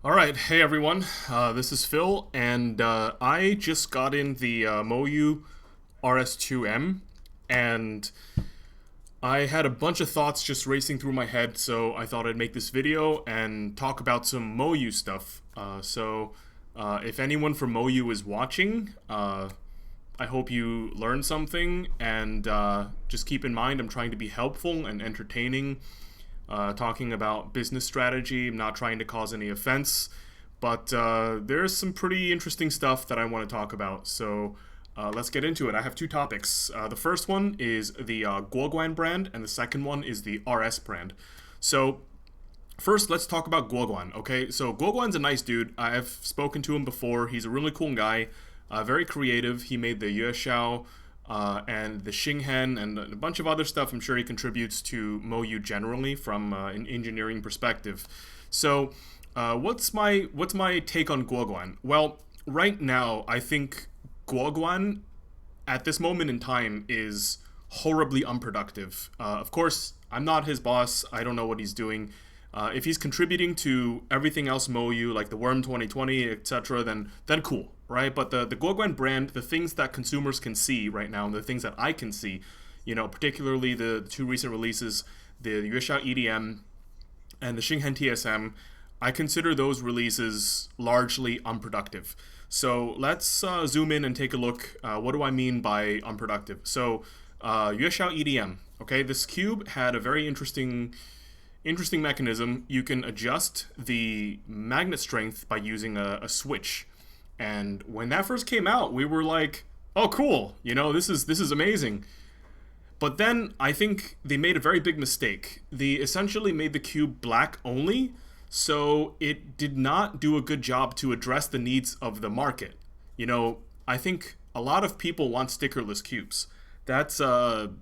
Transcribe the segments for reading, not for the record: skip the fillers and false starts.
All right, hey everyone. This is Phil, and I just got in the moyu RS2M, and I had a bunch of thoughts just racing through my head, so I thought I'd make this video and talk about some moyu stuff. If anyone from moyu is watching, I hope you learned something, and just keep in mind I'm trying to be helpful and entertaining, talking about business strategy. I'm not trying to cause any offense, but there's some pretty interesting stuff that I want to talk about. So let's get into it. I have two topics. The first one is the guoguan brand, and the second one is the RS brand. So first, let's talk about Guoguan. Okay, so Guoguan's a nice dude. I've spoken to him before. He's a really cool guy, very creative. He made the Yueshao and the Xinghen and a bunch of other stuff. I'm sure he contributes to moyu generally from an engineering perspective. So, what's my take on Guoguan? Well, right now I think Guoguan at this moment in time is horribly unproductive. Of course, I'm not his boss. I don't know what he's doing. If he's contributing to everything else moyu, like the Worm 2020, etc., then cool, right? But the Guoguan brand, the things that consumers can see right now, and the things that I can see, particularly the two recent releases, the Yueshao EDM and the Xinghen TSM, I consider those releases largely unproductive. So let's zoom in and take a look. What do I mean by unproductive? So Yueshao EDM, okay, this cube had a very interesting mechanism. You can adjust the magnet strength by using a switch. And when that first came out, we were like, "Oh, cool! This is amazing." But then I think they made a very big mistake. They essentially made the cube black only, so it did not do a good job to address the needs of the market. I think a lot of people want stickerless cubes. That's a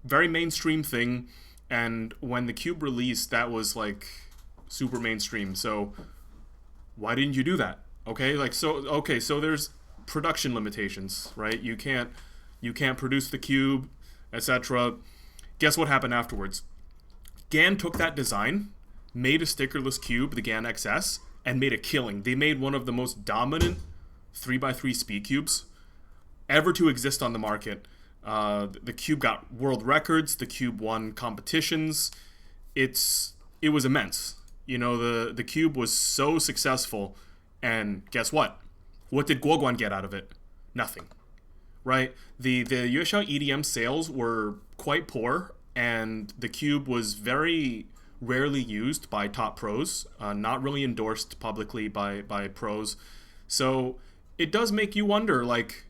very mainstream thing, and when the cube released, that was like super mainstream. So why didn't you do that? So there's production limitations, right? You can't produce the cube, etc. Guess what happened afterwards? GAN took that design, made a stickerless cube, the GAN XS, and made a killing. They made one of the most dominant 3x3 speed cubes ever to exist on the market. The cube got world records. The cube won competitions. It was immense. The cube was so successful, and guess what? What did Guoguan get out of it? Nothing. Right? The Yueshao EDM sales were quite poor, and the cube was very rarely used by top pros, not really endorsed publicly by pros. So it does make you wonder, like,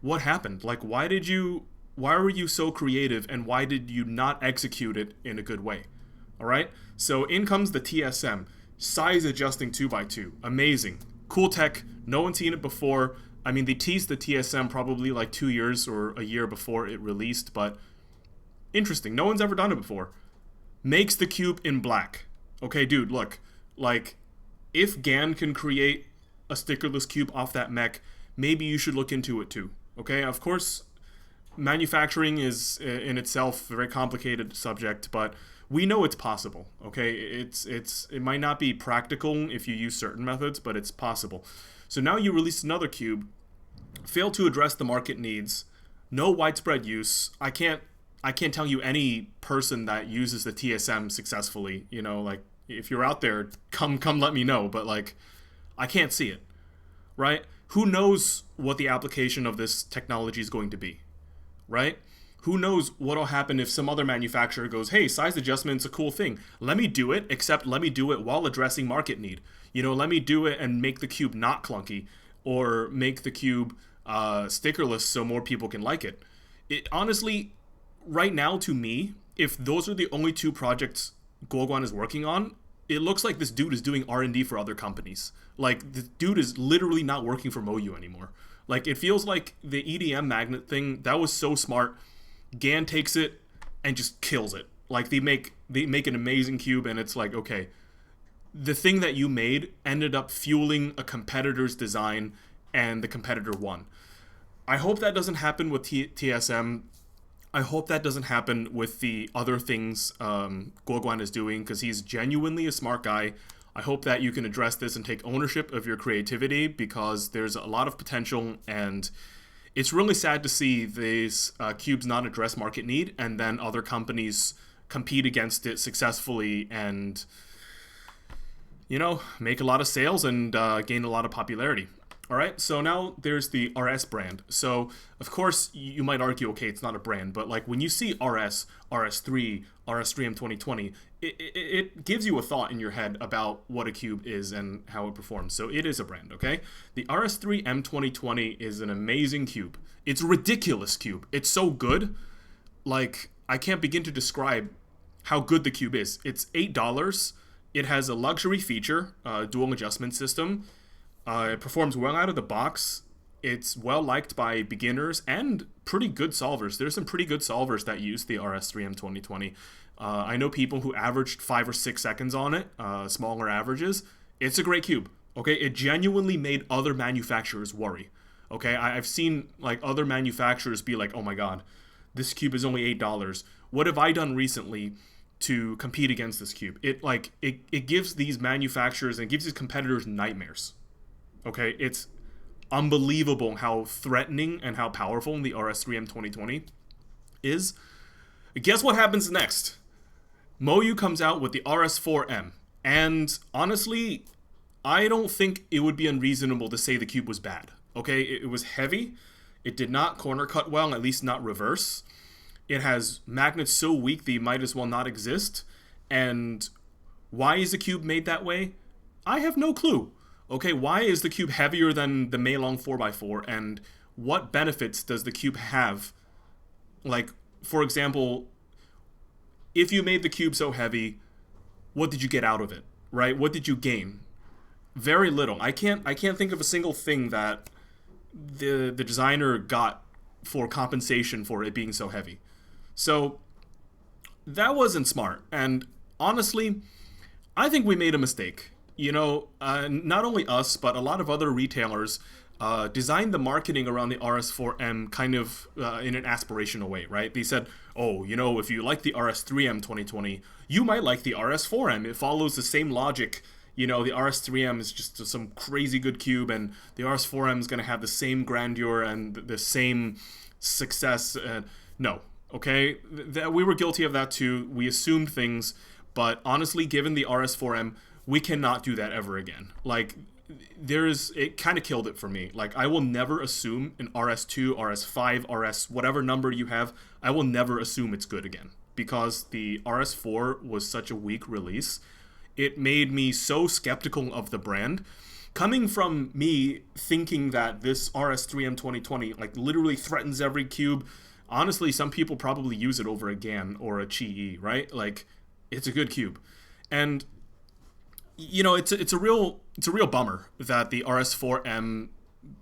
what happened? Like, why were you so creative, and why did you not execute it in a good way? All right. So in comes the TSM, size adjusting 2x2, amazing, cool tech. No one's seen it before. I mean, they teased the TSM probably like 2 years or a year before it released, but interesting. No one's ever done it before. Makes the cube in black. Okay, dude, look, like, if GAN can create a stickerless cube off that mech, maybe you should look into it too. Okay, of course, manufacturing is in itself a very complicated subject, but we know it's possible. Okay, it might not be practical if you use certain methods, but it's possible. So now you release another cube, fail to address the market needs, no widespread use. I can't tell you any person that uses the TSM successfully. Like, if you're out there, come let me know. But like, I can't see it, right? Who knows what the application of this technology is going to be, right? Who knows what'll happen if some other manufacturer goes, "Hey, size adjustment's a cool thing. Let me do it, except let me do it while addressing market need. Let me do it and make the cube not clunky, or make the cube stickerless so more people can like it." It honestly, right now, to me, if those are the only two projects Guoguan is working on, it looks like this dude is doing R&D for other companies. Like, the dude is literally not working for moyu anymore. Like, it feels like the EDM magnet thing, that was so smart. GAN takes it and just kills it. Like, they make an amazing cube, and it's like, okay, the thing that you made ended up fueling a competitor's design, and the competitor won. I hope that doesn't happen with TSM. I hope that doesn't happen with the other things Guoguan is doing, because he's genuinely a smart guy. I hope that you can address this and take ownership of your creativity, because there's a lot of potential, and it's really sad to see these cubes not address market need, and then other companies compete against it successfully and, make a lot of sales and gain a lot of popularity. All right, so now there's the RS brand. So, of course, you might argue, okay, it's not a brand, but like when you see RS, RS3, RS3M 2020, it gives you a thought in your head about what a cube is and how it performs. So it is a brand, okay? The RS3M 2020 is an amazing cube. It's a ridiculous cube. It's so good. Like, I can't begin to describe how good the cube is. It's $8. It has a luxury feature, dual adjustment system. It performs well out of the box. It's well liked by beginners and pretty good solvers. There's some pretty good solvers that use the RS3M 2020. I know people who averaged 5 or 6 seconds on it, smaller averages. It's a great cube. Okay, it genuinely made other manufacturers worry. Okay, I've seen like other manufacturers be like, "Oh my God, this cube is only $8. What have I done recently to compete against this cube?" It gives these manufacturers and it gives these competitors nightmares. Okay, it's unbelievable how threatening and how powerful the RS3M 2020 is. Guess what happens next? Moyu comes out with the RS4M. And honestly, I don't think it would be unreasonable to say the cube was bad. Okay, it was heavy. It did not corner cut well, at least not reverse. It has magnets so weak they might as well not exist. And why is the cube made that way? I have no clue. Okay, why is the cube heavier than the Meilong 4x4, and what benefits does the cube have? Like, for example, if you made the cube so heavy, what did you get out of it, right? What did you gain? Very little. I can't think of a single thing that the designer got for compensation for it being so heavy. So that wasn't smart, and honestly, I think we made a mistake. Not only us, but a lot of other retailers designed the marketing around the RS4M kind of in an aspirational way, right? They said, oh, if you like the RS3M 2020, you might like the RS4M. It follows the same logic. The RS3M is just some crazy good cube, and the RS4M is going to have the same grandeur and the same success. No, okay? We were guilty of that too. We assumed things, but honestly, given the RS4M, we cannot do that ever again. Like, it kind of killed it for me. Like, I will never assume an RS2, RS5, RS, whatever number you have, I will never assume it's good again. Because the RS4 was such a weak release, it made me so skeptical of the brand. Coming from me thinking that this RS3M 2020, like, literally threatens every cube, honestly, some people probably use it over a GAN or a Chi-E, right? Like, it's a good cube. And it's a real bummer that the RS4M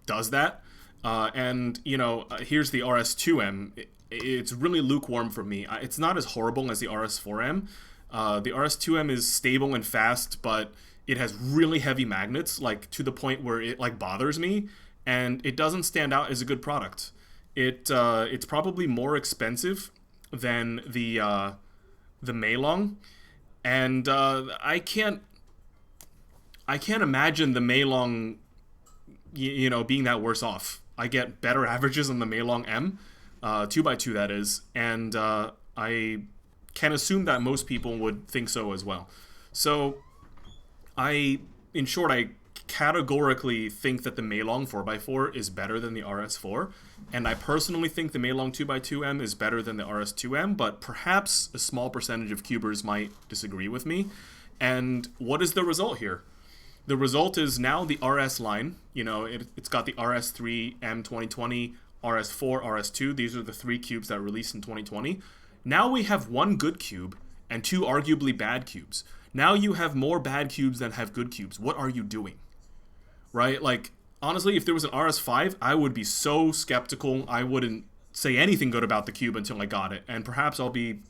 does that. Here's the RS2M. It's really lukewarm for me. It's not as horrible as the RS4M. The RS2M is stable and fast, but it has really heavy magnets, like to the point where it like bothers me, and it doesn't stand out as a good product. It's probably more expensive than the Meilong, and I can't imagine the Meilong, being that worse off. I get better averages on the Meilong M, 2x2 that is, and I can assume that most people would think so as well. So, in short, I categorically think that the Meilong 4x4 is better than the RS4, and I personally think the Meilong 2x2M is better than the RS2M, but perhaps a small percentage of cubers might disagree with me. And what is the result here? The result is now the RS line, it's got the RS3M 2020, RS4, RS2. These are the 3 cubes that released in 2020. Now we have 1 good cube and 2 arguably bad cubes. Now you have more bad cubes than have good cubes. What are you doing? Right? Like, honestly, if there was an RS5, I would be so skeptical. I wouldn't say anything good about the cube until I got it. And perhaps I'll be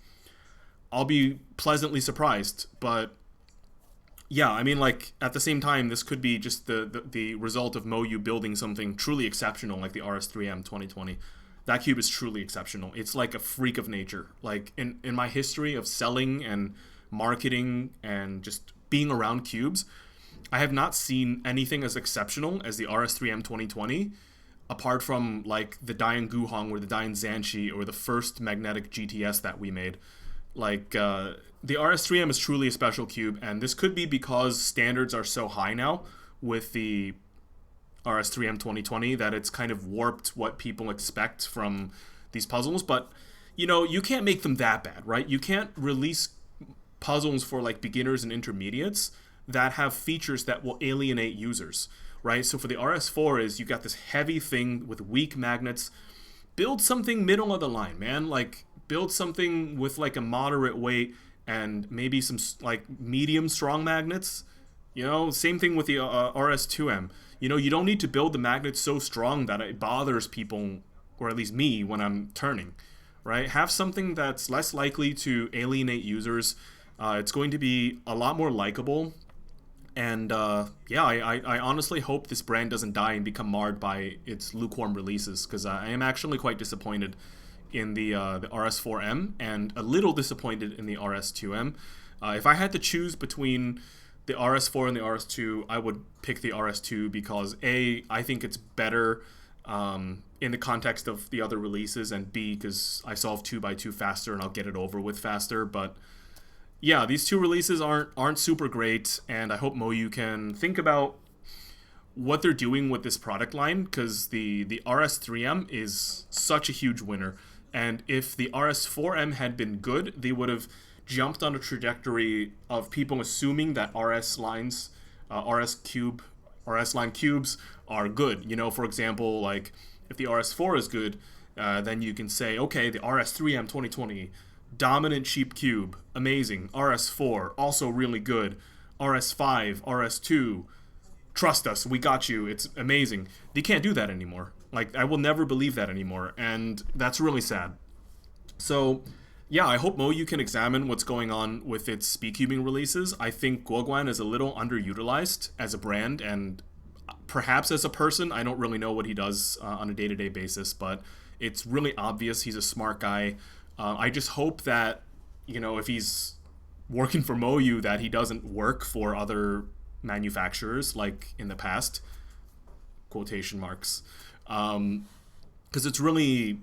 pleasantly surprised, but yeah, I mean, like, at the same time, this could be just the result of Moyu building something truly exceptional, like the RS3M 2020. That cube is truly exceptional. It's like a freak of nature. Like, in my history of selling and marketing and just being around cubes, I have not seen anything as exceptional as the RS3M 2020, apart from like the Dian Guoguan or the Dian Zanshi or the first magnetic GTS that we made. Like the RS3M is truly a special cube, and this could be because standards are so high now with the RS3M 2020 that it's kind of warped what people expect from these puzzles. But you can't make them that bad, right? You can't release puzzles for like beginners and intermediates that have features that will alienate users, right? So for the RS4 is you got this heavy thing with weak magnets. Build something middle of the line, man. Like build something with like a moderate weight and maybe some like medium strong magnets. Same thing with the RS2M. You don't need to build the magnets so strong that it bothers people, or at least me, when I'm turning, right? Have something that's less likely to alienate users. It's going to be a lot more likable. And I honestly hope this brand doesn't die and become marred by its lukewarm releases, because I am actually quite disappointed in the RS4M and a little disappointed in the RS2M. If I had to choose between the RS4 and the RS2, I would pick the RS2 because A, I think it's better in the context of the other releases, and B, because I solve 2x2 faster and I'll get it over with faster. But yeah, these two releases aren't super great, and I hope moyu can think about what they're doing with this product line, because the RS3M is such a huge winner. And if the RS4M had been good, they would have jumped on a trajectory of people assuming that RS lines, RS line cubes are good. For example, like if the RS4 is good, then you can say, okay, the RS3M 2020, dominant cheap cube, amazing. RS4, also really good. RS5, RS2, trust us, we got you, it's amazing. They can't do that anymore. Like, I will never believe that anymore, and that's really sad. So yeah, I hope moyu can examine what's going on with its speedcubing releases. I think Guoguan is a little underutilized as a brand, and perhaps as a person. I don't really know what he does on a day-to-day basis, but it's really obvious he's a smart guy. I just hope that, if he's working for moyu, that he doesn't work for other manufacturers like in the past, quotation marks. Because it's really,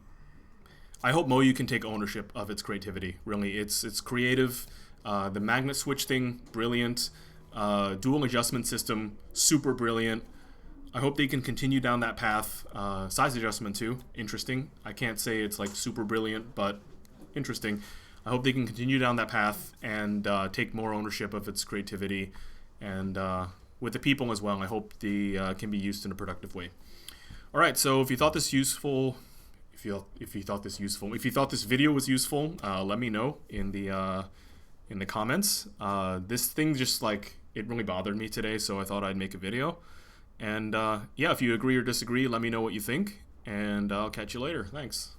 I hope moyu can take ownership of its creativity. Really, it's creative. The magnet switch thing, brilliant. Dual adjustment system, super brilliant. I hope they can continue down that path. Size adjustment too, interesting. I can't say it's like super brilliant, but interesting. I hope they can continue down that path and take more ownership of its creativity, and with the people as well. I hope they can be used in a productive way. All right, so if you thought this useful, if you thought this video was useful, let me know in the comments. This thing just it really bothered me today, so I thought I'd make a video. And yeah, if you agree or disagree, let me know what you think, and I'll catch you later. Thanks.